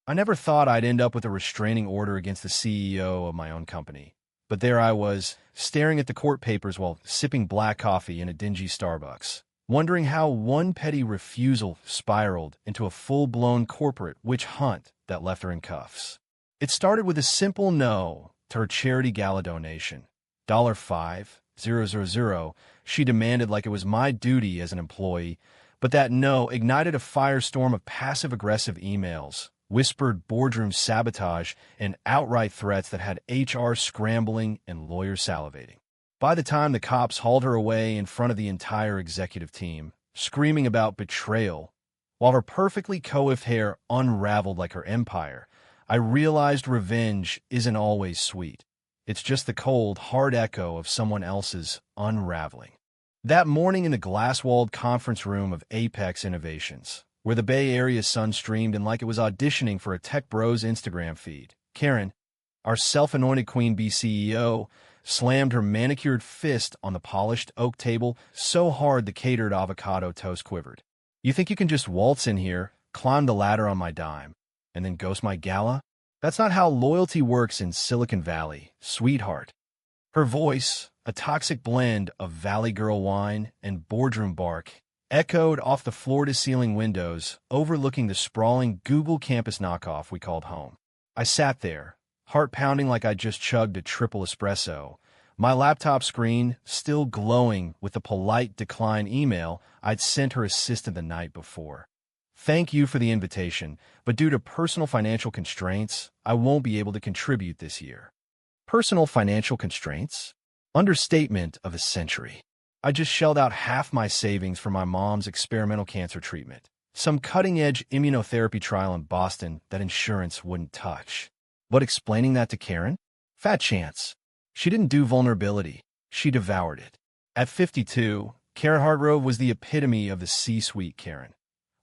I never thought I'd end up with a restraining order against the CEO of my own company. But there I was, staring at the court papers while sipping black coffee in a dingy Starbucks, wondering how one petty refusal spiraled into a full-blown corporate witch hunt that left her in cuffs. It started with a simple no to her charity gala donation. $5,000. She demanded like it was my duty as an employee, but that no ignited a firestorm of passive-aggressive emails, whispered boardroom sabotage, and outright threats that had HR scrambling and lawyers salivating. By the time the cops hauled her away in front of the entire executive team, screaming about betrayal, while her perfectly coiffed hair unraveled like her empire, I realized revenge isn't always sweet. It's just the cold, hard echo of someone else's unraveling. That morning in the glass-walled conference room of Apex Innovations, where the Bay Area sun streamed in like it was auditioning for a Tech Bros Instagram feed, Karen, our self-anointed Queen Bee CEO, slammed her manicured fist on the polished oak table so hard the catered avocado toast quivered. You think you can just waltz in here, climb the ladder on my dime, and then ghost my gala? That's not how loyalty works in Silicon Valley, sweetheart. Her voice, a toxic blend of Valley Girl whine and boardroom bark, echoed off the floor-to-ceiling windows overlooking the sprawling Google campus knockoff we called home. I sat there, heart pounding like I'd just chugged a triple espresso, my laptop screen still glowing with the polite decline email I'd sent her assistant the night before. Thank you for the invitation, but due to personal financial constraints, I won't be able to contribute this year. Personal financial constraints? Understatement of the century. I just shelled out half my savings for my mom's experimental cancer treatment, some cutting-edge immunotherapy trial in Boston that insurance wouldn't touch. But explaining that to Karen? Fat chance. She didn't do vulnerability. She devoured it. At 52, Karen Hargrove was the epitome of the C-suite Karen.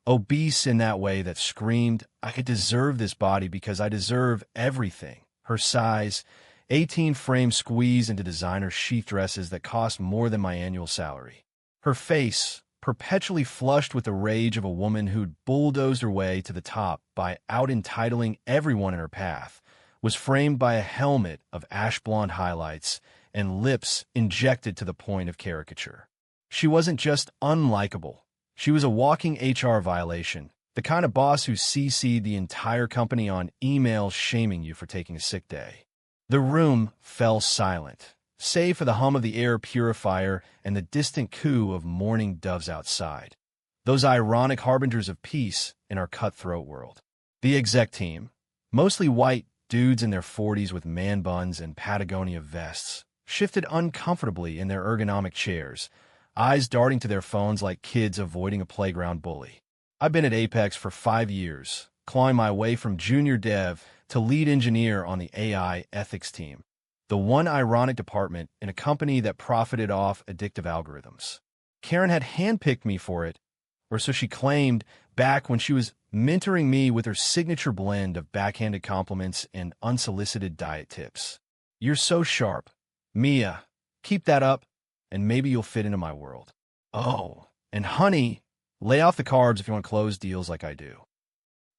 Obese in that way that screamed, I deserve this body because I deserve everything. Her size, 18-frame squeeze into designer sheath dresses that cost more than my annual salary. Her face, perpetually flushed with the rage of a woman who'd bulldozed her way to the top by out-entitling everyone in her path, was framed by a helmet of ash-blonde highlights and lips injected to the point of caricature. She wasn't just unlikable. She was a walking HR violation, the kind of boss who CC'd the entire company on emails shaming you for taking a sick day. The room fell silent, save for the hum of the air purifier and the distant coo of mourning doves outside, those ironic harbingers of peace in our cutthroat world. The exec team, mostly white dudes in their 40s with man buns and Patagonia vests, shifted uncomfortably in their ergonomic chairs, eyes darting to their phones like kids avoiding a playground bully. I've been at Apex for 5 years, clawing my way from junior dev to lead engineer on the AI ethics team, the one ironic department in a company that profited off addictive algorithms. Karen had handpicked me for it, or so she claimed back when she was mentoring me with her signature blend of backhanded compliments and unsolicited diet tips. You're so sharp. Mia, keep that up, and maybe you'll fit into my world. Oh, and honey, lay off the carbs if you want to close deals like I do.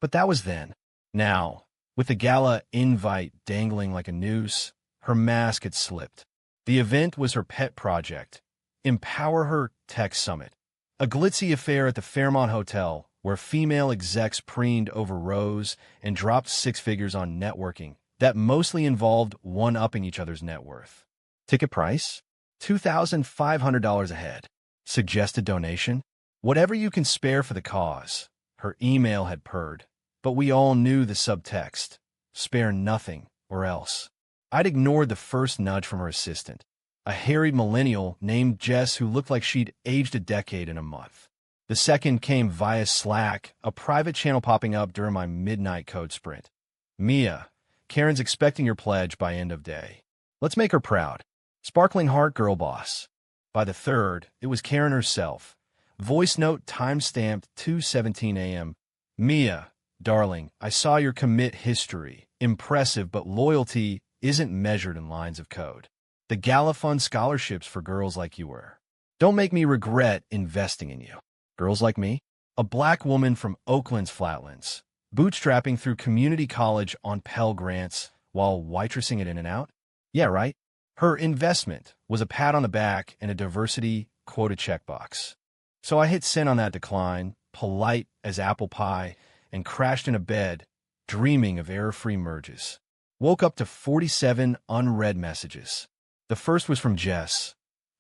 But that was then. Now, with the gala invite dangling like a noose, her mask had slipped. The event was her pet project, Empower Her Tech Summit, a glitzy affair at the Fairmont Hotel where female execs preened over rows and dropped six figures on networking that mostly involved one-upping each other's net worth. Ticket price? $2,500 a head. Suggested donation? Whatever you can spare for the cause. Her email had purred, but we all knew the subtext. Spare nothing, or else. I'd ignored the first nudge from her assistant, a harried millennial named Jess who looked like she'd aged a decade in a month. The second came via Slack, a private channel popping up during my midnight code sprint. Mia, Karen's expecting your pledge by end of day. Let's make her proud. Sparkling heart girl boss. By the third, it was Karen herself. Voice note time-stamped 2:17 a.m. Mia, darling, I saw your commit history. Impressive, but loyalty isn't measured in lines of code. The Gala funds scholarships for girls like you were. Don't make me regret investing in you. Girls like me? A black woman from Oakland's Flatlands, Bootstrapping through community college on Pell Grants while waitressing at In-N-Out? Yeah, right. Her investment was a pat on the back and a diversity quota checkbox. So I hit send on that decline, polite as apple pie, and crashed into bed, dreaming of error-free merges. Woke up to 47 unread messages. The first was from Jess.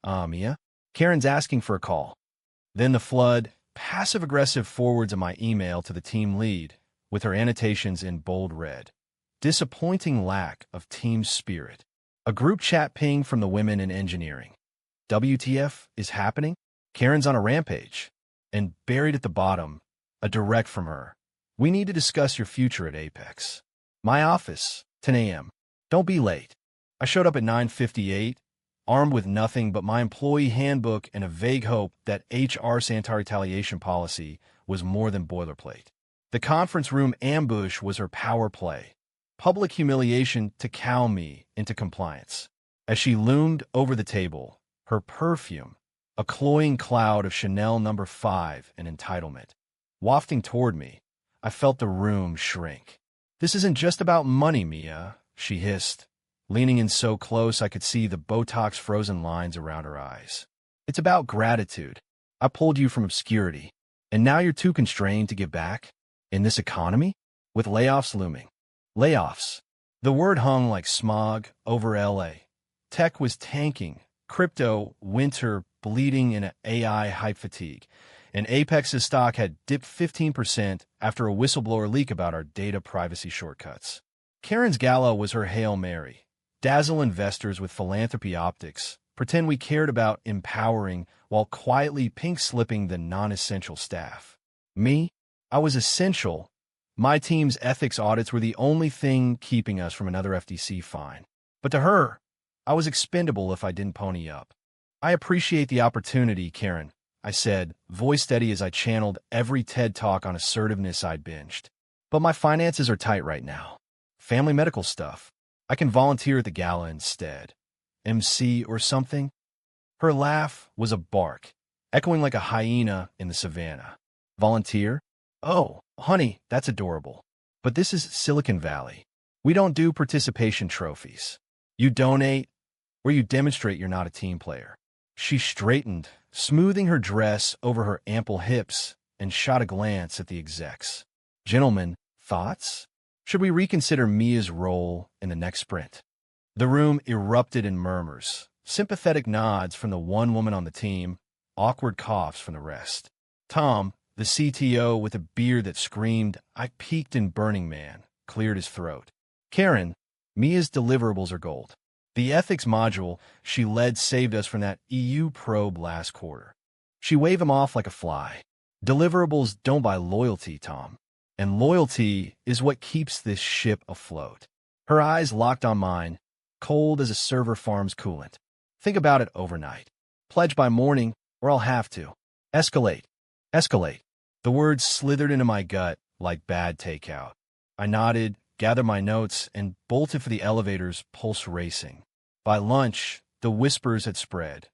Mia? Karen's asking for a call. Then the flood, passive-aggressive forwards of my email to the team lead, with her annotations in bold red. Disappointing lack of team spirit. A group chat ping from the women in engineering. WTF is happening? Karen's on a rampage. And buried at the bottom, a direct from her. We need to discuss your future at Apex. My office, 10 a.m. Don't be late. I showed up at 9:58, armed with nothing but my employee handbook and a vague hope that HR's anti-retaliation policy was more than boilerplate. The conference room ambush was her power play. Public humiliation to cow me into compliance. As she loomed over the table, her perfume, a cloying cloud of Chanel No. 5 and entitlement, wafting toward me, I felt the room shrink. This isn't just about money, Mia, she hissed, leaning in so close I could see the Botox-frozen lines around her eyes. It's about gratitude. I pulled you from obscurity, and now you're too constrained to give back? In this economy? With layoffs looming. Layoffs. The word hung like smog over LA. Tech was tanking, crypto, winter, bleeding in an AI hype fatigue, and Apex's stock had dipped 15% after a whistleblower leak about our data privacy shortcuts. Karen's Gala was her Hail Mary. Dazzle investors with philanthropy optics, pretend we cared about empowering while quietly pink-slipping the non-essential staff. Me? I was essential. My team's ethics audits were the only thing keeping us from another FTC fine. But to her, I was expendable if I didn't pony up. I appreciate the opportunity, Karen, I said, voice steady as I channeled every TED Talk on assertiveness I'd binged. But my finances are tight right now. Family medical stuff. I can volunteer at the gala instead. MC or something? Her laugh was a bark, echoing like a hyena in the savannah. Volunteer? Oh, honey, that's adorable. But this is Silicon Valley. We don't do participation trophies. You donate, or you demonstrate you're not a team player. She straightened, smoothing her dress over her ample hips, and shot a glance at the execs. Gentlemen, thoughts? Should we reconsider Mia's role in the next sprint? The room erupted in murmurs, sympathetic nods from the one woman on the team, awkward coughs from the rest. Tom, the CTO with a beard that screamed, "I peaked in Burning Man," cleared his throat. Karen, Mia's deliverables are gold. The ethics module she led saved us from that EU probe last quarter. She waved him off like a fly. Deliverables don't buy loyalty, Tom. And loyalty is what keeps this ship afloat. Her eyes locked on mine, cold as a server farm's coolant. Think about it overnight. Pledge by morning, or I'll have to. Escalate. Escalate. The words slithered into my gut like bad takeout. I nodded, gathered my notes, and bolted for the elevator's pulse racing. By lunch, the whispers had spread.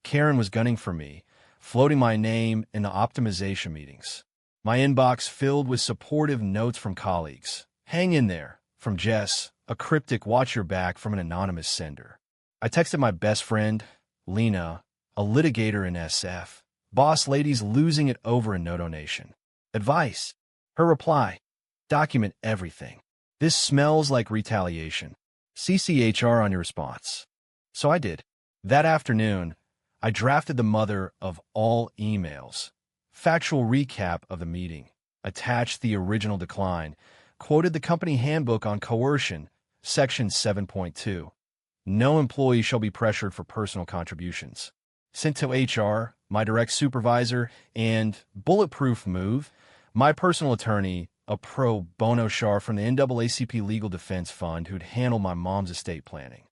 Karen was gunning for me, floating my name in the optimization meetings. My inbox filled with supportive notes from colleagues. Hang in there, from Jess, a cryptic watch your back from an anonymous sender. I texted my best friend, Lena, a litigator in SF. Boss lady's losing it over a no donation. Advice. Her reply. Document everything. This smells like retaliation. CCHR on your response. So I did. That afternoon, I drafted the mother of all emails. Factual recap of the meeting. Attached the original decline. Quoted the company handbook on coercion, section 7.2. No employee shall be pressured for personal contributions. Sent to HR, my direct supervisor, and bulletproof move, my personal attorney, a pro bono char from the NAACP Legal Defense Fund who'd handled my mom's estate planning.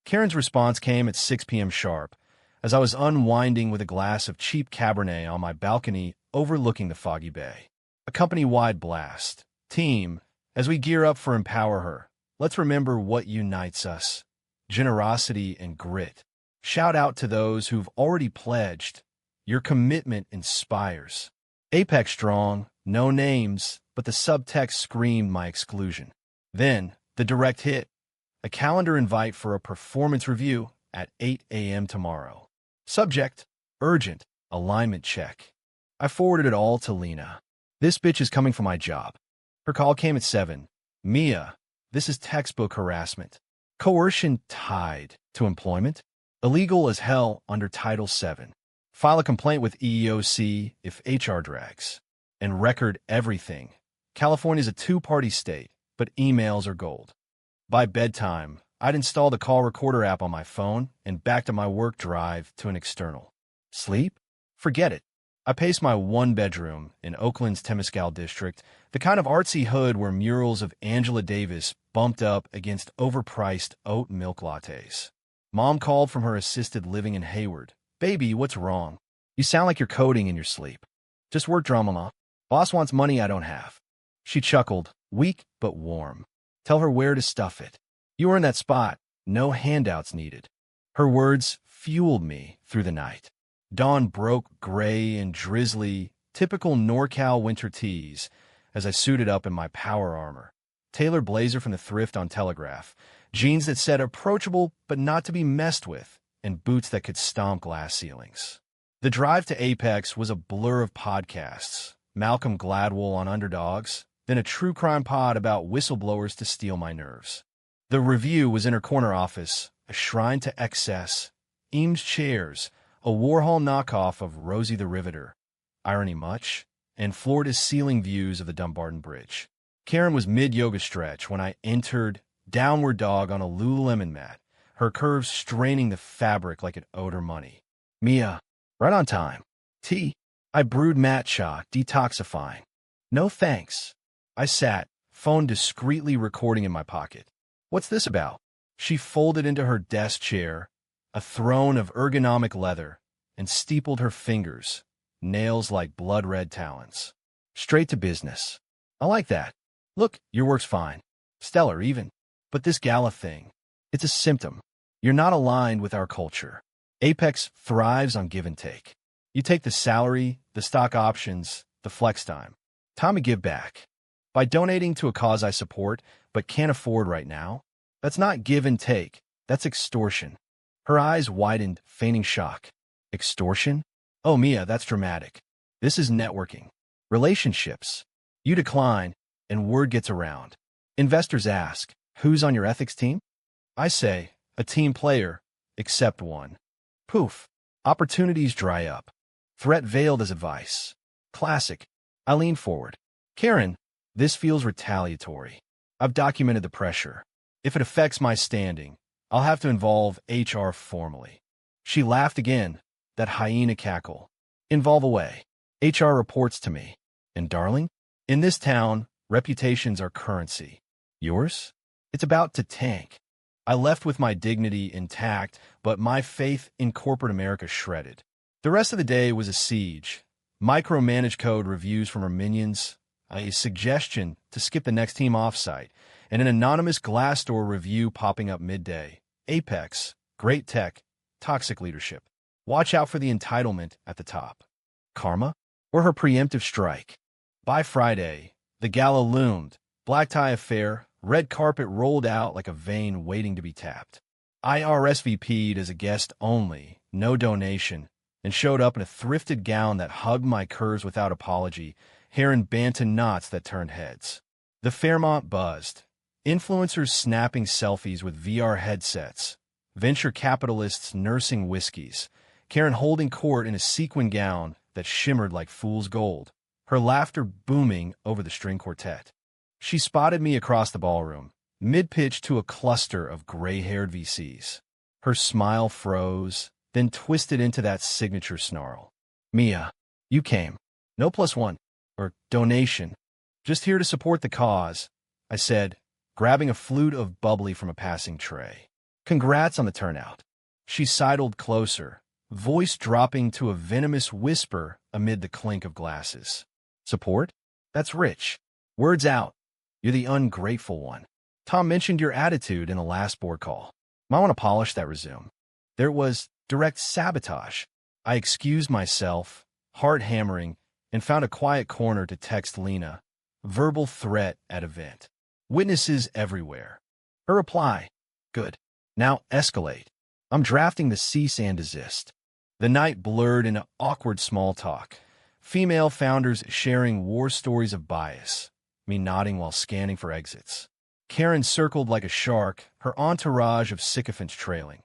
Karen's response came at 6 p.m. sharp, as I was unwinding with a glass of cheap Cabernet on my balcony overlooking the foggy bay. A company-wide blast. Team, as we gear up for Empower Her, let's remember what unites us. Generosity and grit. Shout out to those who've already pledged. Your commitment inspires. Apex strong, No names, but the subtext screamed my exclusion. Then, the direct hit. A calendar invite for a performance review at 8 a.m. tomorrow. Subject, urgent, alignment check. I forwarded it all to Lena. This bitch is coming for my job. Her call came at 7. Mia, this is textbook harassment. Coercion tied to employment. Illegal as hell under Title VII. File a complaint with EEOC if HR drags. And record everything. California's a two-party state, but emails are gold. By bedtime, I'd installed a call recorder app on my phone and backed up my work drive to an external. Sleep? Forget it. I paced my one-bedroom in Oakland's Temescal district, the kind of artsy hood where murals of Angela Davis bumped up against overpriced oat milk lattes. Mom called from her assisted living in Hayward. Baby, what's wrong? You sound like you're coding in your sleep. Just work drama, Ma. Boss wants money I don't have. She chuckled, weak but warm. Tell her where to stuff it. You were in that spot. No handouts needed. Her words fueled me through the night. Dawn broke gray and drizzly, typical NorCal winter tees, as I suited up in my power armor. Tailored blazer from the thrift on Telegraph, jeans that said approachable but not to be messed with, and boots that could stomp glass ceilings. The drive to Apex was a blur of podcasts, Malcolm Gladwell on Underdogs, then a true crime pod about whistleblowers to steal my nerves. The review was in her corner office, a shrine to excess, Eames chairs, a Warhol knockoff of Rosie the Riveter, irony much, and Florida's ceiling views of the Dumbarton Bridge. Karen was mid-yoga stretch when I entered, downward dog on a Lululemon mat, her curves straining the fabric like it owed her money. Mia, right on time. Tea. I brewed matcha, detoxifying. No thanks. I sat, phone discreetly recording in my pocket. What's this about? She folded into her desk chair, a throne of ergonomic leather, and steepled her fingers, nails like blood-red talons. Straight to business. I like that. Look, your work's fine. Stellar, even. But this Gala thing, it's a symptom. You're not aligned with our culture. Apex thrives on give and take. You take the salary, the stock options, the flex time. Time to give back. By donating to a cause I support but can't afford right now, that's not give and take, that's extortion. Her eyes widened, feigning shock. Extortion? Oh, Mia, that's dramatic. This is networking. Relationships. You decline, and word gets around. Investors ask, who's on your ethics team? I say, a team player, except one. Poof. Opportunities dry up. Threat veiled as advice. Classic. I lean forward. Karen, this feels retaliatory. I've documented the pressure. If it affects my standing, I'll have to involve HR formally. She laughed again, that hyena cackle. Involve away. HR reports to me. And darling, in this town, reputations are currency. Yours? It's about to tank. I left with my dignity intact, but my faith in corporate America shredded. The rest of the day was a siege. Micromanage code reviews from her minions, a suggestion to skip the next team offsite, and an anonymous Glassdoor review popping up midday. Apex, great tech, toxic leadership. Watch out for the entitlement at the top. Karma? Or her preemptive strike? By Friday, the Gala loomed. Black tie affair, red carpet rolled out like a vein waiting to be tapped. I RSVP'd as a guest only, no donation, and showed up in a thrifted gown that hugged my curves without apology, hair in bantu knots that turned heads. The Fairmont buzzed. Influencers snapping selfies with VR headsets. Venture capitalists nursing whiskeys. Karen holding court in a sequin gown that shimmered like fool's gold, her laughter booming over the string quartet. She spotted me across the ballroom, mid-pitch to a cluster of gray-haired VCs. Her smile froze, then twisted into that signature snarl. Mia, you came. No +1, or donation. Just here to support the cause, I said, grabbing a flute of bubbly from a passing tray. Congrats on the turnout. She sidled closer, voice dropping to a venomous whisper amid the clink of glasses. Support? That's rich. Words out. You're the ungrateful one. Tom mentioned your attitude in the last board call. Might want to polish that resume. There was direct sabotage. I excused myself, heart hammering, and found a quiet corner to text Lena. Verbal threat at event. Witnesses everywhere. Her reply. Good. Now escalate. I'm drafting the cease and desist. The night blurred into awkward small talk. Female founders sharing war stories of bias. Me nodding while scanning for exits. Karen circled like a shark, her entourage of sycophants trailing.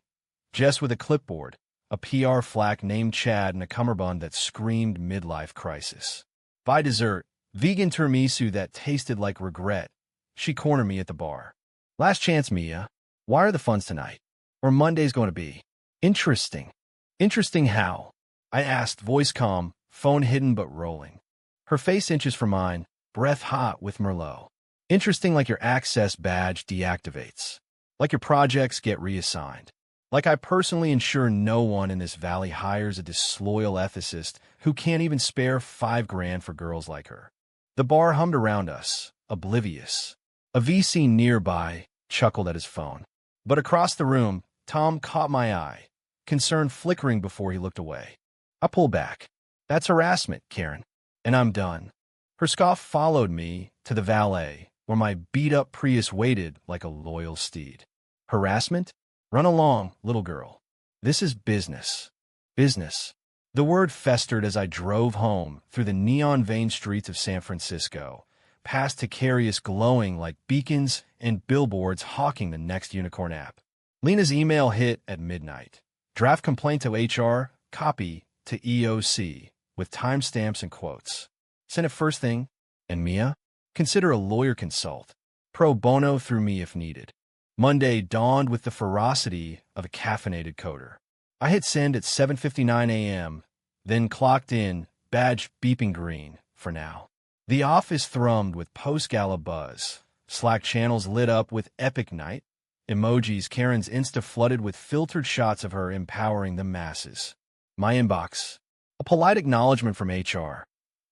Jess with a clipboard, a PR flack named Chad, and a cummerbund that screamed midlife crisis. By dessert, vegan tiramisu that tasted like regret. She cornered me at the bar. Last chance, Mia. Why are the funds tonight? Or Monday's going to be? Interesting. Interesting how? I asked, voice calm, phone hidden but rolling. Her face inches from mine, breath hot with Merlot. Interesting like your access badge deactivates. Like your projects get reassigned. Like I personally ensure no one in this valley hires a disloyal ethicist who can't even spare $5,000 for girls like her. The bar hummed around us, oblivious. A VC nearby chuckled at his phone. But across the room, Tom caught my eye, concern flickering before he looked away. I pulled back. That's harassment, Karen. And I'm done. Her scoff followed me to the valet, where my beat-up Prius waited like a loyal steed. Harassment? Run along, little girl. This is business. Business. The word festered as I drove home through the neon-veined streets of San Francisco, past Ticarius glowing like beacons and billboards hawking the next unicorn app. Lena's email hit at midnight. Draft complaint to HR, copy to EOC, with timestamps and quotes. Send it first thing. And Mia? Consider a lawyer consult. Pro bono through me if needed. Monday dawned with the ferocity of a caffeinated coder. I hit send at 7:59 a.m., then clocked in, badge beeping green, for now. The office thrummed with post-Gala buzz. Slack channels lit up with epic night. Emojis, Karen's Insta flooded with filtered shots of her empowering the masses. My inbox. A polite acknowledgement from HR.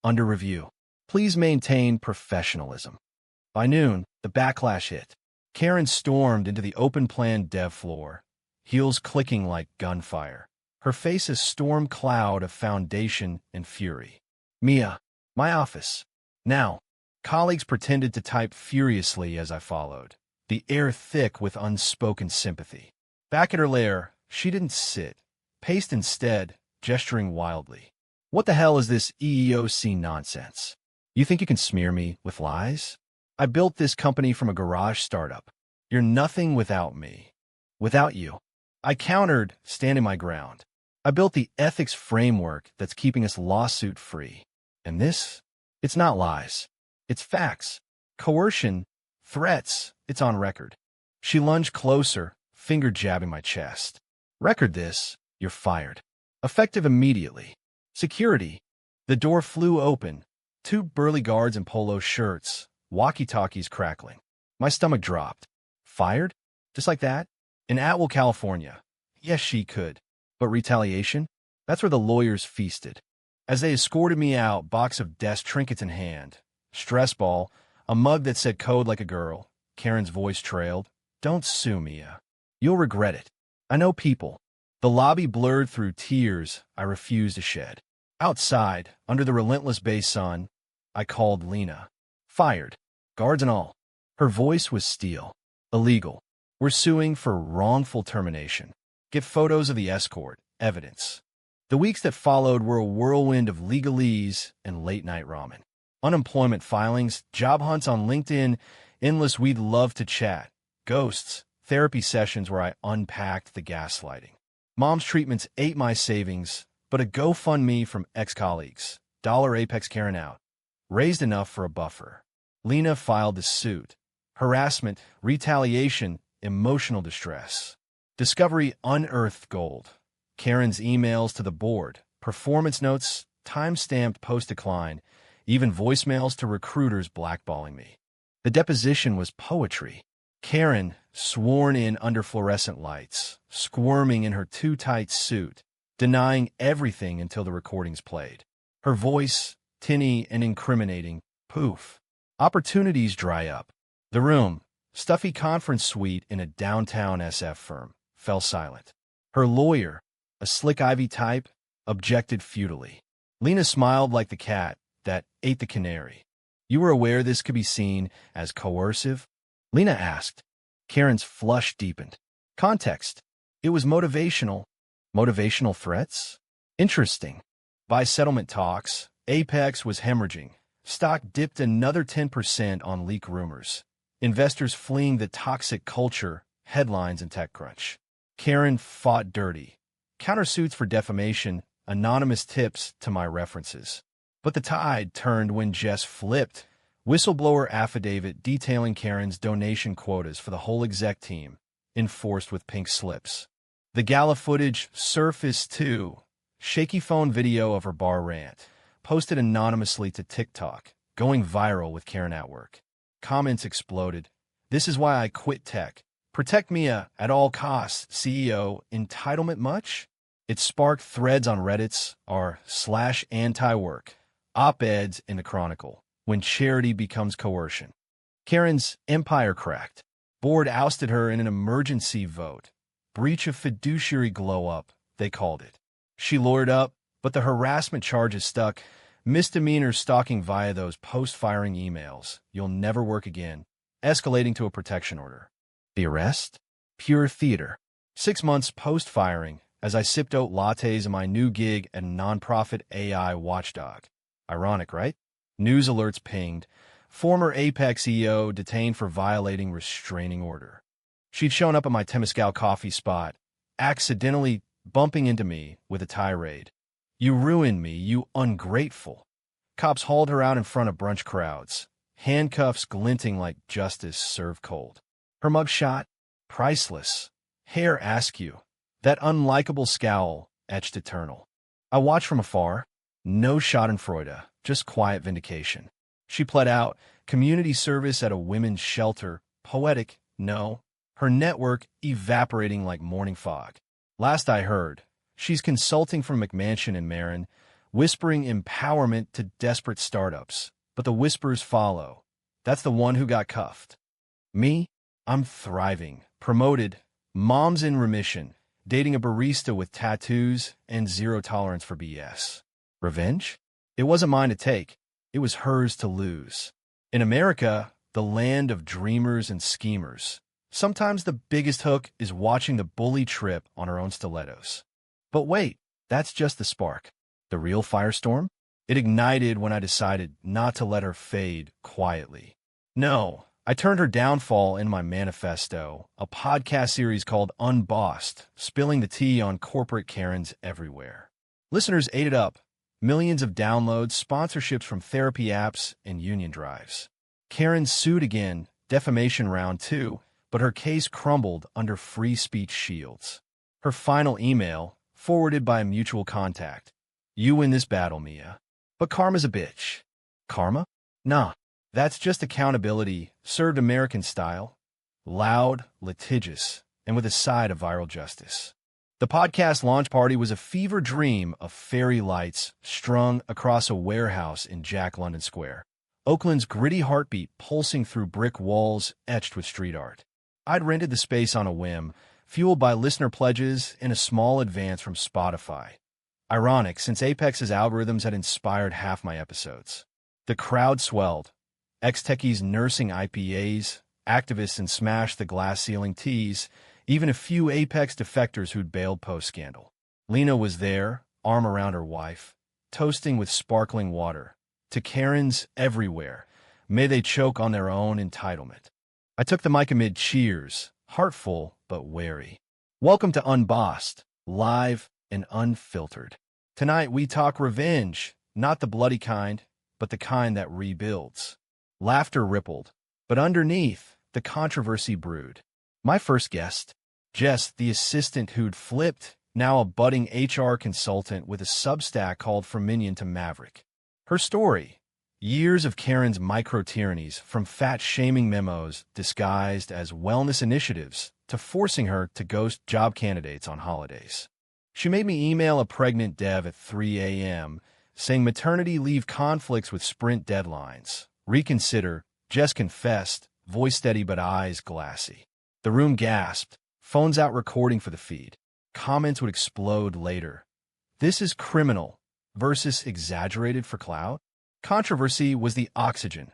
Under review. Please maintain professionalism. By noon, the backlash hit. Karen stormed into the open-plan dev floor, heels clicking like gunfire. Her face a storm cloud of foundation and fury. Mia, my office. Now. Colleagues pretended to type furiously as I followed, the air thick with unspoken sympathy. Back at her lair, she didn't sit, paced instead, gesturing wildly. What the hell is this EEOC nonsense? You think you can smear me with lies? I built this company from a garage startup. You're nothing without me. Without you. I countered, standing my ground. I built the ethics framework that's keeping us lawsuit-free. And this? It's not lies. It's facts. Coercion. Threats. It's on record. She lunged closer, finger jabbing my chest. Record this. You're fired. Effective immediately. Security. The door flew open. 2 burly guards in polo shirts, walkie-talkies crackling. My stomach dropped. Fired? Just like that? In Atwell, California. Yes, she could. But retaliation? That's where the lawyers feasted. As they escorted me out, box of desk trinkets in hand. Stress ball, a mug that said code like a girl. Karen's voice trailed. Don't sue me. You'll regret it. I know people. The lobby blurred through tears I refused to shed. Outside, under the relentless Bay sun, I called Lena. Fired. Guards and all. Her voice was steel. Illegal. We're suing for wrongful termination. Get photos of the escort. Evidence. The weeks that followed were a whirlwind of legalese and late-night ramen. Unemployment filings, job hunts on LinkedIn, endless we'd love to chat. Ghosts. Therapy sessions where I unpacked the gaslighting. Mom's treatments ate my savings, but a GoFundMe from ex-colleagues. Dollar Apex Karen out. Raised enough for a buffer. Lena filed the suit. Harassment, retaliation, emotional distress. Discovery unearthed gold. Karen's emails to the board, performance notes, time-stamped post-decline, even voicemails to recruiters blackballing me. The deposition was poetry. Karen, sworn in under fluorescent lights, squirming in her too-tight suit, denying everything until the recordings played. Her voice, tinny and incriminating, poof. Opportunities dry up. The room, stuffy conference suite in a downtown SF firm, fell silent. Her lawyer, a slick Ivy type, objected futilely. Lena smiled like the cat that ate the canary. You were aware this could be seen as coercive? Lena asked. Karen's flush deepened. Context. It was motivational. Motivational threats? Interesting. By settlement talks, Apex was hemorrhaging. Stock dipped another 10% on leak rumors. Investors fleeing the toxic culture, headlines, and TechCrunch. Karen fought dirty. Countersuits for defamation, anonymous tips to my references. But the tide turned when Jess flipped. Whistleblower affidavit detailing Karen's donation quotas for the whole exec team, enforced with pink slips. The Gala footage surfaced too. Shaky phone video of her bar rant, posted anonymously to TikTok, going viral with Karen at work. Comments exploded. This is why I quit tech. Protect Mia at all costs, CEO. Entitlement much? It sparked threads on Reddit's r/anti-work, op-eds in the Chronicle, when charity becomes coercion. Karen's empire cracked. Board ousted her in an emergency vote. Breach of fiduciary glow-up, they called it. She lawyered up, but the harassment charges stuck. Misdemeanor stalking via those post-firing emails. You'll never work again. Escalating to a protection order. The arrest? Pure theater. 6 months post-firing, as I sipped oat lattes in my new gig at a nonprofit AI watchdog. Ironic, right? News alerts pinged. Former Apex EO detained for violating restraining order. She'd shown up at my Temescal coffee spot, accidentally bumping into me with a tirade. You ruined me, you ungrateful. Cops hauled her out in front of brunch crowds, handcuffs glinting like justice served cold. Her mugshot, priceless. Hair askew. That unlikable scowl, etched eternal. I watched from afar. No schadenfreude, just quiet vindication. She pled out, community service at a women's shelter. Poetic, no. Her network evaporating like morning fog. Last I heard, she's consulting from McMansion and Marin, whispering empowerment to desperate startups. But the whispers follow. That's the one who got cuffed. Me? I'm thriving, promoted, mom's in remission, dating a barista with tattoos and zero tolerance for BS. Revenge? It wasn't mine to take. It was hers to lose. In America, the land of dreamers and schemers, sometimes the biggest hook is watching the bully trip on her own stilettos. But wait, that's just the spark. The real firestorm? It ignited when I decided not to let her fade quietly. No, I turned her downfall in my manifesto, a podcast series called Unbossed, spilling the tea on corporate Karens everywhere. Listeners ate it up. Millions of downloads, sponsorships from therapy apps, and union drives. Karen sued again, defamation round 2, but her case crumbled under free speech shields. Her final email, forwarded by a mutual contact. You win this battle, Mia. But karma's a bitch. Karma? Nah, that's just accountability, served American style. Loud, litigious, and with a side of viral justice. The podcast launch party was a fever dream of fairy lights strung across a warehouse in Jack London Square. Oakland's gritty heartbeat pulsing through brick walls etched with street art. I'd rented the space on a whim, fueled by listener pledges and a small advance from Spotify. Ironic, since Apex's algorithms had inspired half my episodes. The crowd swelled. Ex-techies nursing IPAs, activists in Smash the Glass Ceiling teas, even a few Apex defectors who'd bailed post-scandal. Lena was there, arm around her wife, toasting with sparkling water. To Karens everywhere, may they choke on their own entitlement. I took the mic amid cheers, heartful but wary. Welcome to Unbossed, live and unfiltered. Tonight we talk revenge, not the bloody kind, but the kind that rebuilds. Laughter rippled, but underneath, the controversy brewed. My first guest, Jess, the assistant who'd flipped, now a budding HR consultant with a Substack called From Minion to Maverick. Her story, years of Karen's micro-tyrannies, from fat-shaming memos disguised as wellness initiatives to forcing her to ghost job candidates on holidays. She made me email a pregnant dev at 3 a.m., saying maternity leave conflicts with sprint deadlines. Reconsider, Jess confessed, voice steady but eyes glassy. The room gasped, phones out recording for the feed. Comments would explode later. This is criminal. versus exaggerated for clout? Controversy was the oxygen.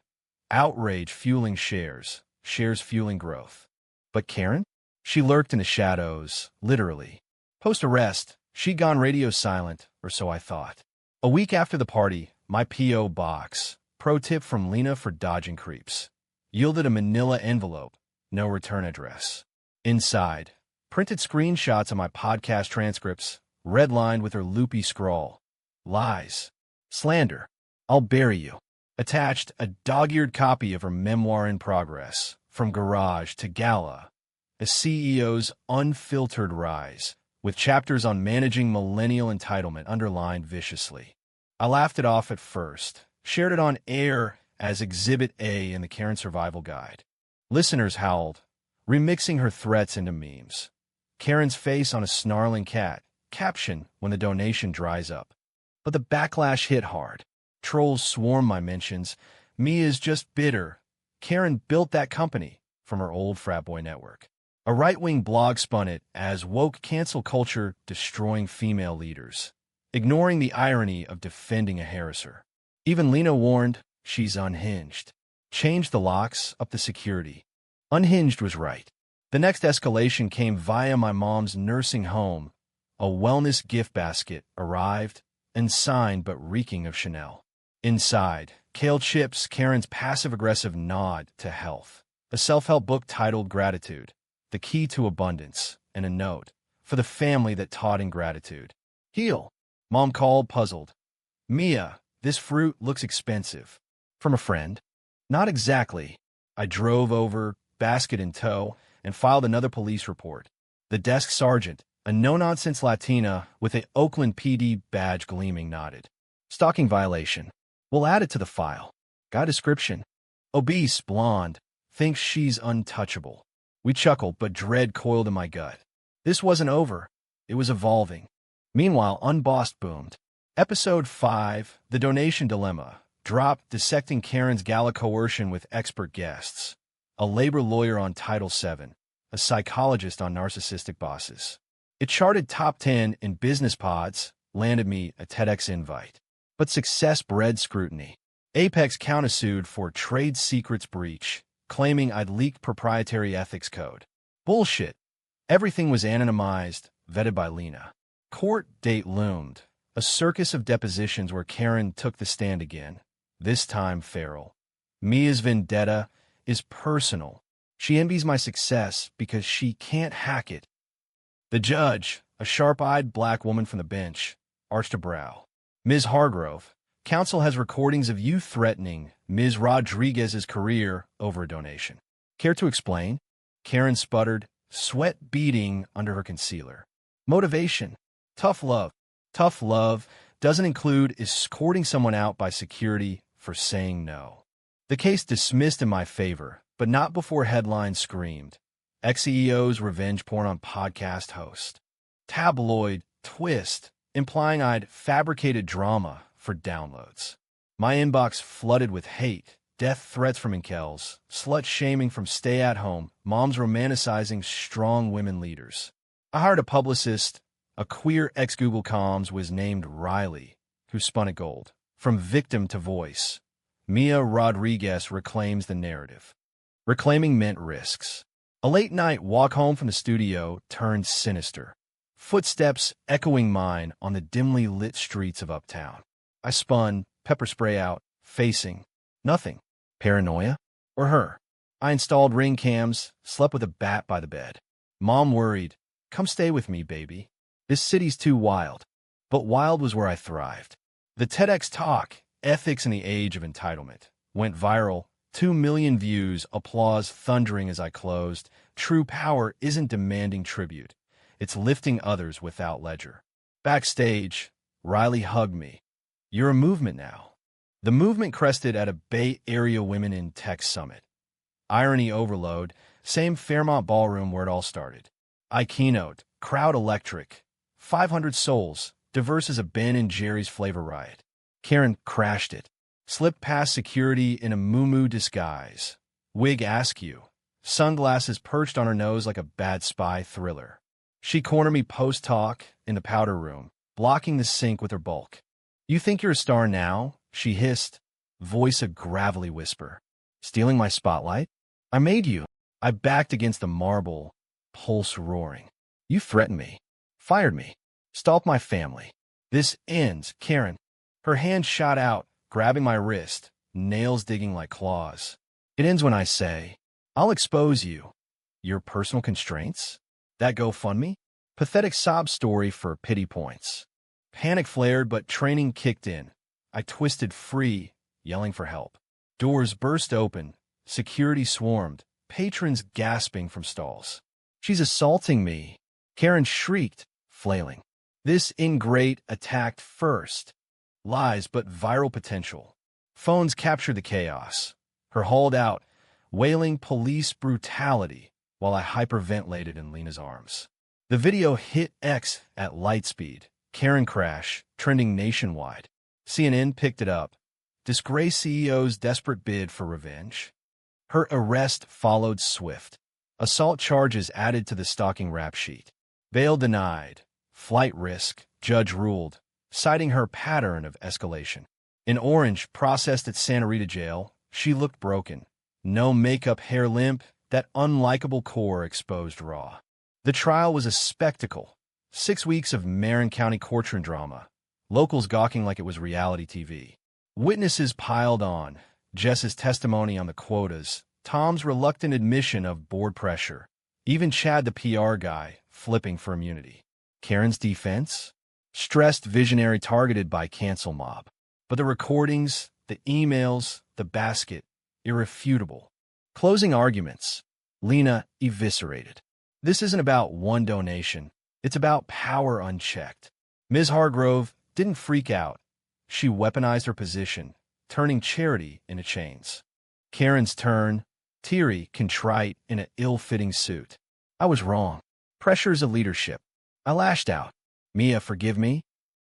Outrage fueling shares, shares fueling growth. But Karen? She lurked in the shadows, literally. Post-arrest, she'd gone radio silent, or so I thought. A week after the party, my P.O. box, pro tip from Lena for dodging creeps, yielded a manila envelope, no return address. Inside, printed screenshots of my podcast transcripts, redlined with her loopy scrawl. Lies. Slander. I'll bury you. Attached, a dog-eared copy of her memoir in progress, From Garage to Gala, a CEO's unfiltered rise, with chapters on managing millennial entitlement underlined viciously. I laughed it off at first, shared it on air as Exhibit A in the Karen Survival Guide. Listeners howled, remixing her threats into memes. Karen's face on a snarling cat, caption when the donation dries up. But the backlash hit hard. Trolls swarm my mentions. Mia's just bitter. Karen built that company from her old frat boy network. A right-wing blog spun it as woke cancel culture destroying female leaders, ignoring the irony of defending a harasser. Even Lena warned, she's unhinged. Change the locks, up the security. Unhinged was right. The next escalation came via my mom's nursing home. A wellness gift basket arrived, unsigned but reeking of Chanel. Inside, kale chips, Karen's passive-aggressive nod to health. A self-help book titled Gratitude, The Key to Abundance, and a note, for the family that taught ingratitude. Heal. Mom called, puzzled. Mia, this fruit looks expensive. From a friend? Not exactly. I drove over, basket in tow, and filed another police report. The desk sergeant, a no-nonsense Latina with a Oakland PD badge gleaming, nodded. Stalking violation. We'll add it to the file. Got description. Obese, blonde, thinks she's untouchable. We chuckled, but dread coiled in my gut. This wasn't over. It was evolving. Meanwhile, Unbossed boomed. Episode 5, The Donation Dilemma, dropped, dissecting Karen's Gala coercion with expert guests. A labor lawyer on Title VII, a psychologist on narcissistic bosses. It charted top 10 in business pods, landed me a TEDx invite. But success bred scrutiny. Apex countersued for trade secrets breach, claiming I'd leaked proprietary ethics code. Bullshit. Everything was anonymized, vetted by Lena. Court date loomed. A circus of depositions where Karen took the stand again. This time feral. Mia's vendetta is personal. She envies my success because she can't hack it. The judge, a sharp-eyed black woman from the bench, arched a brow. Ms. Hargrove, counsel has recordings of you threatening Ms. Rodriguez's career over a donation. Care to explain? Karen sputtered, sweat beading under her concealer. Motivation. Tough love. Tough love doesn't include escorting someone out by security for saying no. The case dismissed in my favor, but not before headlines screamed. Ex-CEO's revenge porn on podcast host. Tabloid twist, implying I'd fabricated drama for downloads. My inbox flooded with hate, death threats from incels, slut-shaming from stay-at-home, moms romanticizing strong women leaders. I hired a publicist. A queer ex-Google comms was named Riley, who spun it gold. From victim to voice, Mia Rodriguez reclaims the narrative. Reclaiming meant risks. A late-night walk home from the studio turned sinister. Footsteps echoing mine on the dimly lit streets of Uptown. I spun, pepper spray out, facing nothing. Paranoia? Or her? I installed ring cams, slept with a bat by the bed. Mom worried, come stay with me, baby. This city's too wild. But wild was where I thrived. The TEDx talk, Ethics in the Age of Entitlement, went viral. 2 million views, applause thundering as I closed. True power isn't demanding tribute. It's lifting others without ledger. Backstage, Riley hugged me. You're a movement now. The movement crested at a Bay Area Women in Tech Summit. Irony overload, same Fairmont Ballroom where it all started. I keynote, crowd electric. 500 souls, diverse as a Ben & Jerry's flavor riot. Karen crashed it. Slipped past security in a muumuu disguise. Wig askew. Sunglasses perched on her nose like a bad spy thriller. She cornered me post-talk in the powder room, blocking the sink with her bulk. You think you're a star now? She hissed, voice a gravelly whisper. Stealing my spotlight? I made you. I backed against the marble, pulse roaring. You threatened me, fired me, stalked my family. This ends, Karen. Her hand shot out, grabbing my wrist, nails digging like claws. It ends when I say, I'll expose you. Your personal constraints? That GoFundMe? Pathetic sob story for pity points. Panic flared, but training kicked in. I twisted free, yelling for help. Doors burst open. Security swarmed, patrons gasping from stalls. She's assaulting me. Karen shrieked, flailing. This ingrate attacked first. Lies, but viral potential. Phones captured the chaos. Her hauled out, wailing police brutality while I hyperventilated in Lena's arms. The video hit X at light speed. Karen crash, trending nationwide. CNN picked it up. Disgraced CEO's desperate bid for revenge. Her arrest followed swift. Assault charges added to the stalking rap sheet. Bail denied. Flight risk, judge ruled, citing her pattern of escalation. In Orange, processed at Santa Rita jail, she looked broken. No makeup, hair limp, that unlikable core exposed raw. The trial was a spectacle. 6 weeks of Marin County courtroom drama. Locals gawking like it was reality TV. Witnesses piled on. Jess's testimony on the quotas. Tom's reluctant admission of board pressure. Even Chad the PR guy, flipping for immunity. Karen's defense? Stressed visionary targeted by cancel mob. But the recordings, the emails, the basket, irrefutable. Closing arguments. Lena eviscerated. This isn't about one donation. It's about power unchecked. Ms. Hargrove didn't freak out. She weaponized her position, turning charity into chains. Karen's turn, teary, contrite, in an ill-fitting suit. I was wrong. Pressures of leadership. I lashed out. Mia, forgive me?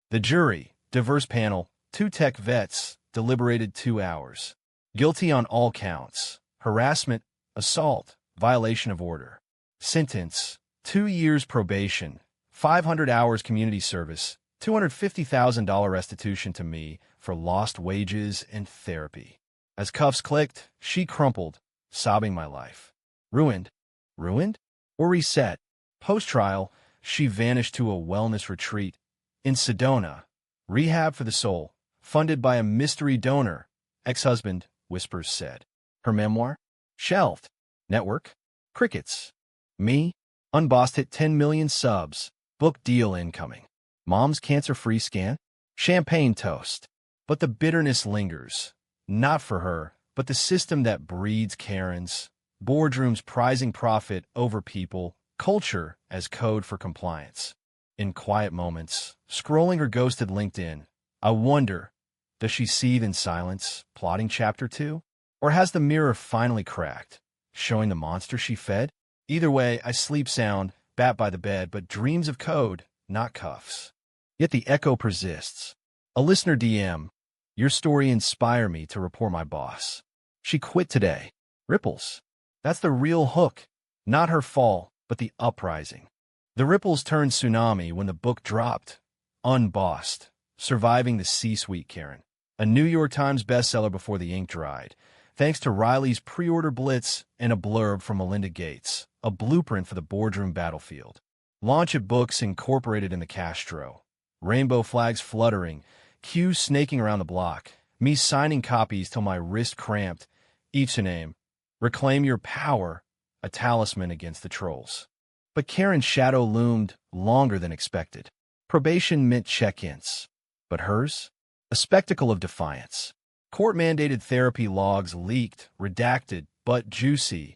The jury, diverse panel, 2 tech vets, deliberated 2 hours. Guilty on all counts. Harassment, assault, violation of order. Sentence, 2 years probation, 500 hours community service, $250,000 restitution to me for lost wages and therapy. As cuffs clicked, she crumpled, sobbing my life. Ruined? Ruined? Or reset? Post-trial, she vanished to a wellness retreat in Sedona, rehab for the soul, funded by a mystery donor, ex-husband, whispers said. Her memoir? Shelved. Network? Crickets. Me? Unbossed hit 10 million subs. Book deal incoming. Mom's cancer-free scan? Champagne toast. But the bitterness lingers. Not for her, but the system that breeds Karens. Boardrooms prizing profit over people. Culture as code for compliance. In quiet moments, scrolling her ghosted LinkedIn, I wonder, does she seethe in silence, plotting chapter 2? Or has the mirror finally cracked, showing the monster she fed? Either way, I sleep sound, bat by the bed, but dreams of code, not cuffs. Yet the echo persists. A listener DM, your story inspired me to report my boss. She quit today. Ripples. That's the real hook. Not her fall, but the uprising. The ripples turned tsunami when the book dropped. Unbossed. Surviving the C-suite, Karen. A New York Times bestseller before the ink dried. Thanks to Riley's pre-order blitz and a blurb from Melinda Gates, a blueprint for the boardroom battlefield. Launch at books incorporated in the Castro. Rainbow flags fluttering, queues snaking around the block. Me signing copies till my wrist cramped. Each a name. Reclaim your power, a talisman against the trolls. But Karen's shadow loomed longer than expected. Probation meant check-ins. But hers? A spectacle of defiance. Court-mandated therapy logs leaked, redacted, but juicy.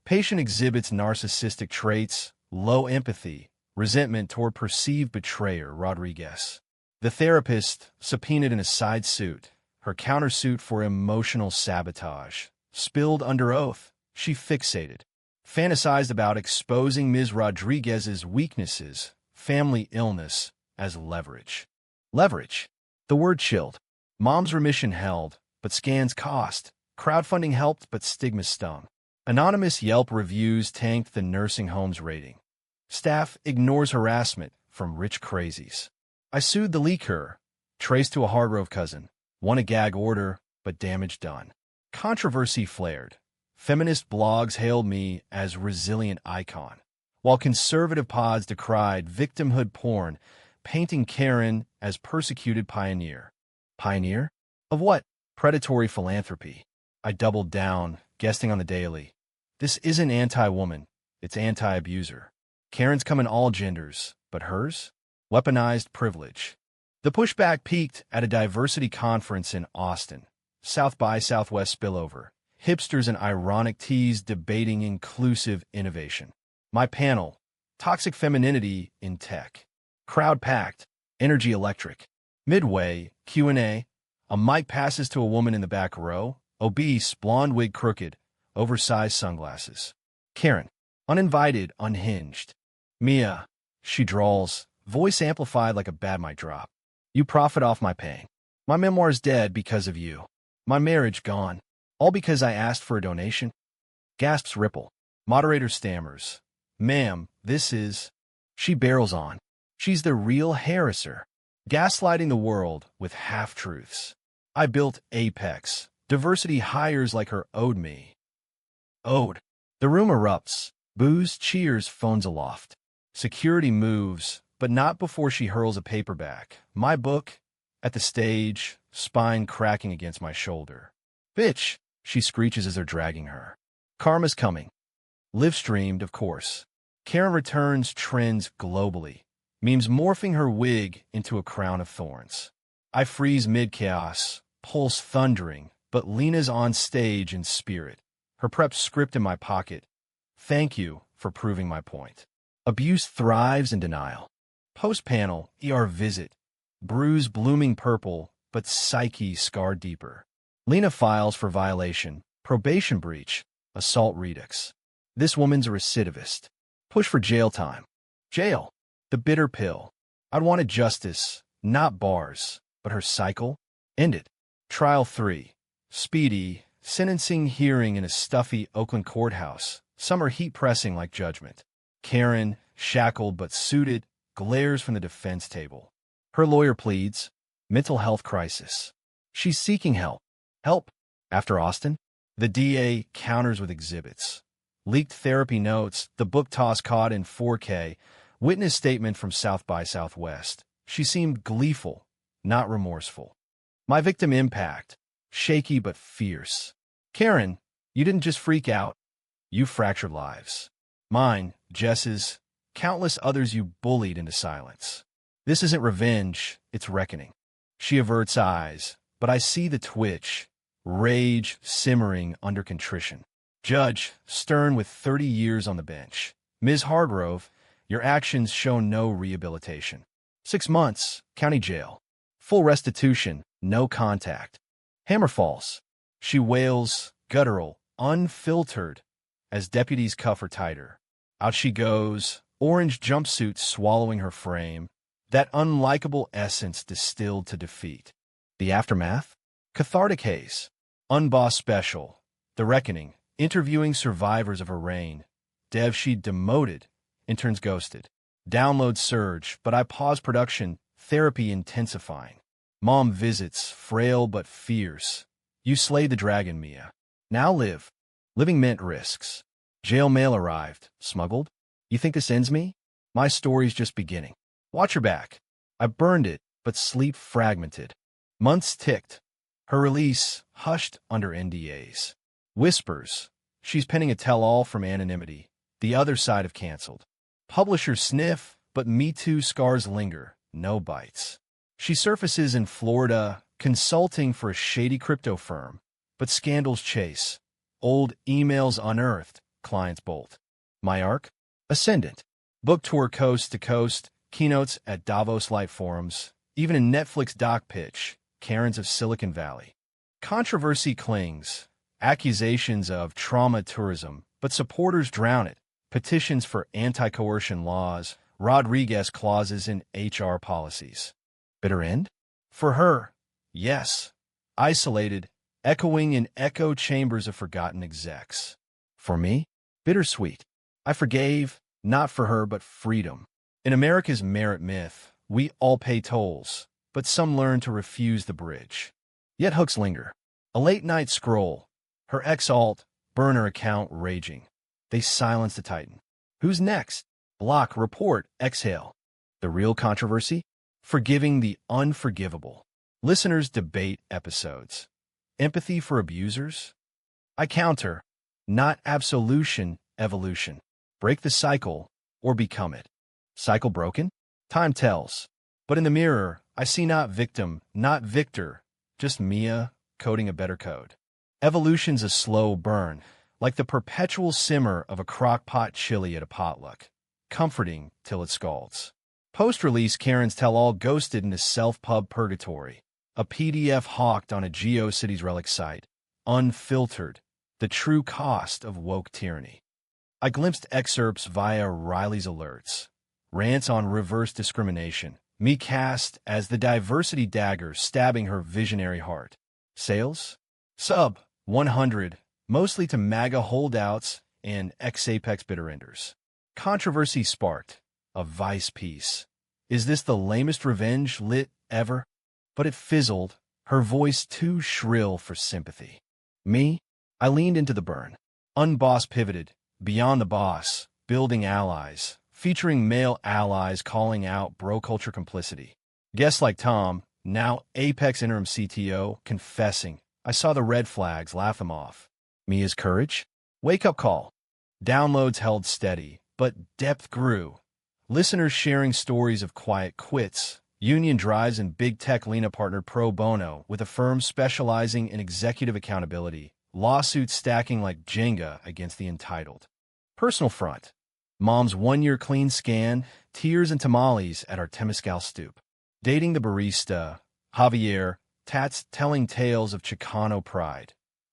Patient exhibits narcissistic traits, low empathy, resentment toward perceived betrayer, Rodriguez. The therapist, subpoenaed in a side suit, her countersuit for emotional sabotage. Spilled under oath, she fixated. Fantasized about exposing Ms. Rodriguez's weaknesses, family illness, as leverage. Leverage. The word chilled. Mom's remission held, but scans cost. Crowdfunding helped, but stigma stung. Anonymous Yelp reviews tanked the nursing home's rating. Staff ignores harassment from rich crazies. I sued the leaker, Traced to a Hargrove cousin. Won a gag order, but damage done. Controversy flared. Feminist blogs hailed me as resilient icon, while conservative pods decried victimhood porn, painting Karen as persecuted pioneer. Pioneer? Of what? Predatory philanthropy. I doubled down, guesting on the daily. This isn't anti-woman, it's anti-abuser. Karen's come in all genders, but hers? Weaponized privilege. The pushback peaked at a diversity conference in Austin. South by Southwest spillover. Hipsters and ironic teas debating inclusive innovation. My panel, Toxic Femininity in Tech. Crowd packed, energy electric. Midway, Q&A. A mic passes to a woman in the back row, obese, blonde wig crooked, oversized sunglasses. Karen, uninvited, unhinged. Mia, she drawls, voice amplified like a bad mic drop. You profit off my pain. My memoir's dead because of you. My marriage gone. All because I asked for a donation? Gasps ripple. Moderator stammers. Ma'am, this is... She barrels on. She's the real harasser. Gaslighting the world with half-truths. I built Apex. Diversity hires like her owed me. Owed. The room erupts. Boos, cheers, phones aloft. Security moves, but not before she hurls a paperback. My book, at the stage, spine cracking against my shoulder. Bitch, she screeches as they're dragging her. Karma's coming. Live streamed, of course. Karen returns trends globally. Memes morphing her wig into a crown of thorns. I freeze mid-chaos, pulse thundering, but Lena's on stage in spirit. Her prep script in my pocket. Thank you for proving my point. Abuse thrives in denial. Post-panel, ER visit. Bruise blooming purple, but psyche scarred deeper. Lena files for violation, probation breach, assault redux. This woman's a recidivist. Push for jail time. Jail. The bitter pill. I'd wanted justice, not bars, but her cycle ended. Trial 3. Speedy, sentencing hearing in a stuffy Oakland courthouse. Summer heat pressing like judgment. Karen, shackled but suited, glares from the defense table. Her lawyer pleads, mental health crisis. She's seeking help. Help. After Austin? The DA counters with exhibits. Leaked therapy notes, the book toss caught in 4K, witness statement from South by Southwest. She seemed gleeful, not remorseful. My victim impact, shaky but fierce. Karen, you didn't just freak out. You fractured lives. Mine, Jess's, countless others you bullied into silence. This isn't revenge, it's reckoning. She averts eyes, but I see the twitch, rage simmering under contrition. Judge, stern with 30 years on the bench. Ms. Hargrove, your actions show no rehabilitation. 6 months, county jail. Full restitution, no contact. Hammer falls. She wails, guttural, unfiltered, as deputies cuff her tighter. Out she goes, orange jumpsuit swallowing her frame, that unlikable essence distilled to defeat. The aftermath? Cathartic haze. Unbossed special. The reckoning. Interviewing survivors of her reign. Dev sheet demoted. Interns ghosted. Downloads surge, but I pause production. Therapy intensifying. Mom visits, frail but fierce. You slayed the dragon, Mia. Now live. Living meant risks. Jail mail arrived. Smuggled? You think this ends me? My story's just beginning. Watch your back. I burned it, but sleep fragmented. Months ticked. Her release, hushed under NDAs. Whispers. She's penning a tell-all from anonymity. The other side of canceled. Publishers sniff, but Me Too scars linger. No bites. She surfaces in Florida, consulting for a shady crypto firm. But scandals chase. Old emails unearthed. Clients bolt. My arc? Ascendant. Book tour coast to coast. Keynotes at Davos Light Forums. Even a Netflix doc pitch. Karens of Silicon Valley. Controversy clings. Accusations of trauma tourism, but supporters drown it. Petitions for anti-coercion laws. Rodriguez clauses in HR policies. Bitter end? For her, yes. Isolated, echoing in echo chambers of forgotten execs. For me, bittersweet. I forgave, not for her but freedom. In America's merit myth, we all pay tolls. but some learn to refuse the bridge. Yet hooks linger. A late-night scroll. Her ex-alt, burner account raging. They silence the Titan. Who's next? Block, report, exhale. The real controversy? Forgiving the unforgivable. Listeners debate episodes. Empathy for abusers? I counter. Not absolution, evolution. Break the cycle, or become it. Cycle broken? Time tells. But in the mirror, I see not victim, not victor, just Mia coding a better code. Evolution's a slow burn, like the perpetual simmer of a crock-pot chili at a potluck, comforting till it scalds. Post-release Karen's tell-all ghosted into self-pub purgatory, a PDF hawked on a GeoCities relic site, unfiltered, the true cost of woke tyranny. I glimpsed excerpts via Riley's alerts, rants on reverse discrimination, me cast as the diversity dagger stabbing her visionary heart. Sales? Sub 100, mostly to MAGA holdouts and ex-Apex bitter enders. Controversy sparked. A Vice piece. Is this the lamest revenge lit ever? But it fizzled, her voice too shrill for sympathy. Me? I leaned into the burn. Unboss pivoted, beyond the boss, building allies, featuring male allies calling out bro-culture complicity. Guests like Tom, now Apex interim CTO, confessing, I saw the red flags, laugh them off. Mia's courage? Wake-up call. Downloads held steady, but depth grew. Listeners sharing stories of quiet quits, union drives, and big tech Lena partnered pro bono with a firm specializing in executive accountability, lawsuits stacking like Jenga against the entitled. Personal front. Mom's one-year clean scan, tears and tamales at our Temescal stoop. Dating the barista, Javier, tats telling tales of Chicano pride.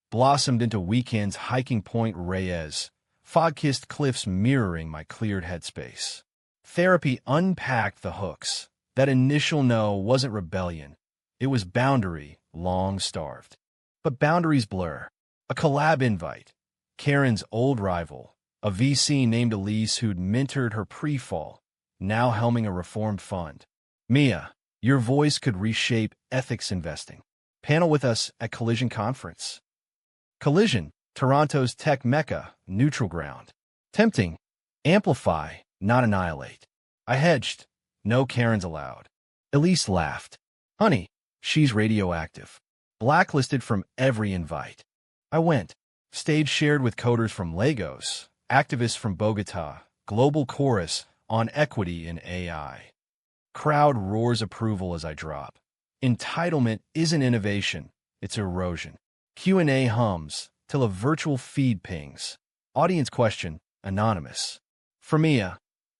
Blossomed into weekends hiking Point Reyes, fog-kissed cliffs mirroring my cleared headspace. Therapy unpacked the hooks. That initial no wasn't rebellion. It was boundary, long starved. But boundaries blur. A collab invite. Karen's old rival, a VC named Elise who'd mentored her pre-fall, now helming a reformed fund. Mia, your voice could reshape ethics investing. Panel with us at Collision Conference. Collision, Toronto's tech mecca, neutral ground. Tempting. Amplify, not annihilate. I hedged. No Karens allowed. Elise laughed. Honey, she's radioactive. Blacklisted from every invite. I went. Stage shared with coders from Lagos, activists from Bogota, global chorus on equity in AI. Crowd roars approval as I drop. Entitlement isn't innovation, it's erosion. Q&A hums till a virtual feed pings. Audience question, anonymous. For Mia,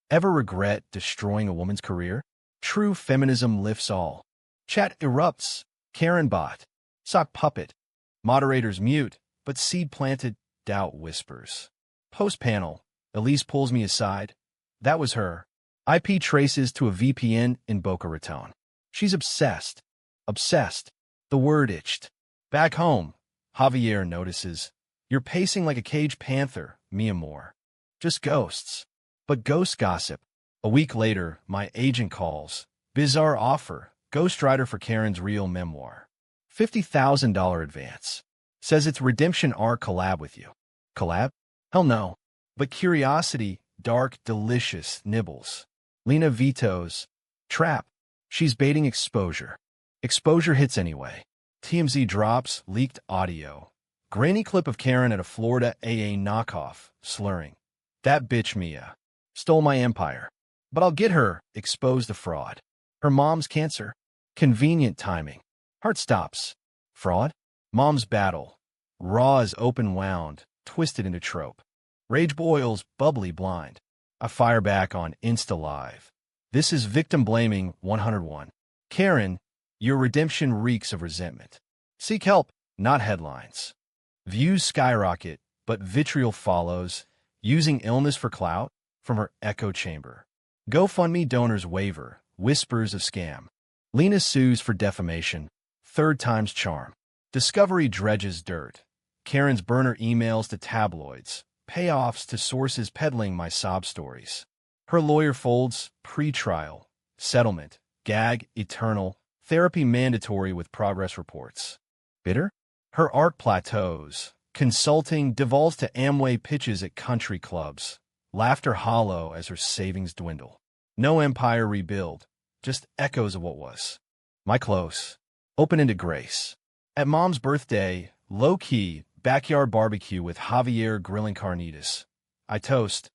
ever regret destroying a woman's career? True feminism lifts all. Chat erupts. Karen bot. Sock puppet. Moderators mute, but seed planted, doubt whispers. Post-panel, Elise pulls me aside. That was her. IP traces to a VPN in Boca Raton. She's obsessed. Obsessed. The word itched. Back home, Javier notices. You're pacing like a caged panther, Mia Moore. Just ghosts. But ghost gossip. A week later, my agent calls. Bizarre offer. Ghostwriter for Karen's real memoir. $50,000 advance. Says it's redemption arc collab with you. Collab? Hell no. But curiosity, dark, delicious nibbles. Lena vetoes. Trap. She's baiting exposure. Exposure hits anyway. TMZ drops leaked audio. Grainy clip of Karen at a Florida AA knockoff, slurring. That bitch Mia. Stole my empire. But I'll get her, exposed the fraud. Her mom's cancer. Convenient timing. Heart stops. Fraud? Mom's battle. Raw as open wound, twisted into trope. Rage boils, bubbly blind. I fire back on Insta Live. This is victim blaming 101. Karen, your redemption reeks of resentment. Seek help, not headlines. Views skyrocket, but vitriol follows, using illness for clout from her echo chamber. GoFundMe donors waver, whispers of scam. Lena sues for defamation, third time's charm. Discovery dredges dirt. Karen's burner emails to tabloids, payoffs to sources peddling my sob stories. Her lawyer folds, pre-trial, settlement, gag, eternal, Therapy mandatory with progress reports. Bitter? Her art plateaus. Consulting devolves to Amway pitches at country clubs. Laughter hollow as her savings dwindle. No empire rebuild, just echoes of what was. My close. Open into grace. At Mom's birthday, low-key, backyard barbecue with Javier grilling carnitas. I toast.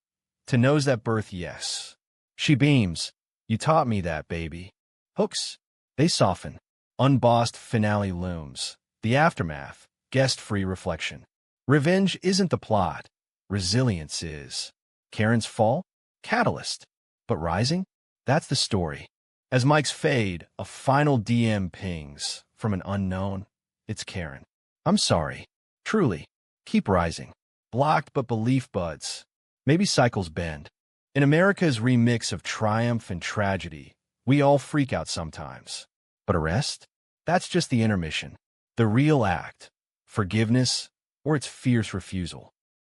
To knows that birth, yes. She beams. You taught me that, baby. Hooks. They soften. Unbossed finale looms. The aftermath. Guest-free reflection. Revenge isn't the plot. Resilience is. Karen's fall? Catalyst. But rising? That's the story. As mics fade, a final DM pings. From an unknown. It's Karen. I'm sorry. Truly. Keep rising. Blocked but belief buds. Maybe cycles bend. In America's remix of triumph and tragedy, we all freak out sometimes. But arrest? That's just the intermission. The real act. Forgiveness, or its fierce refusal.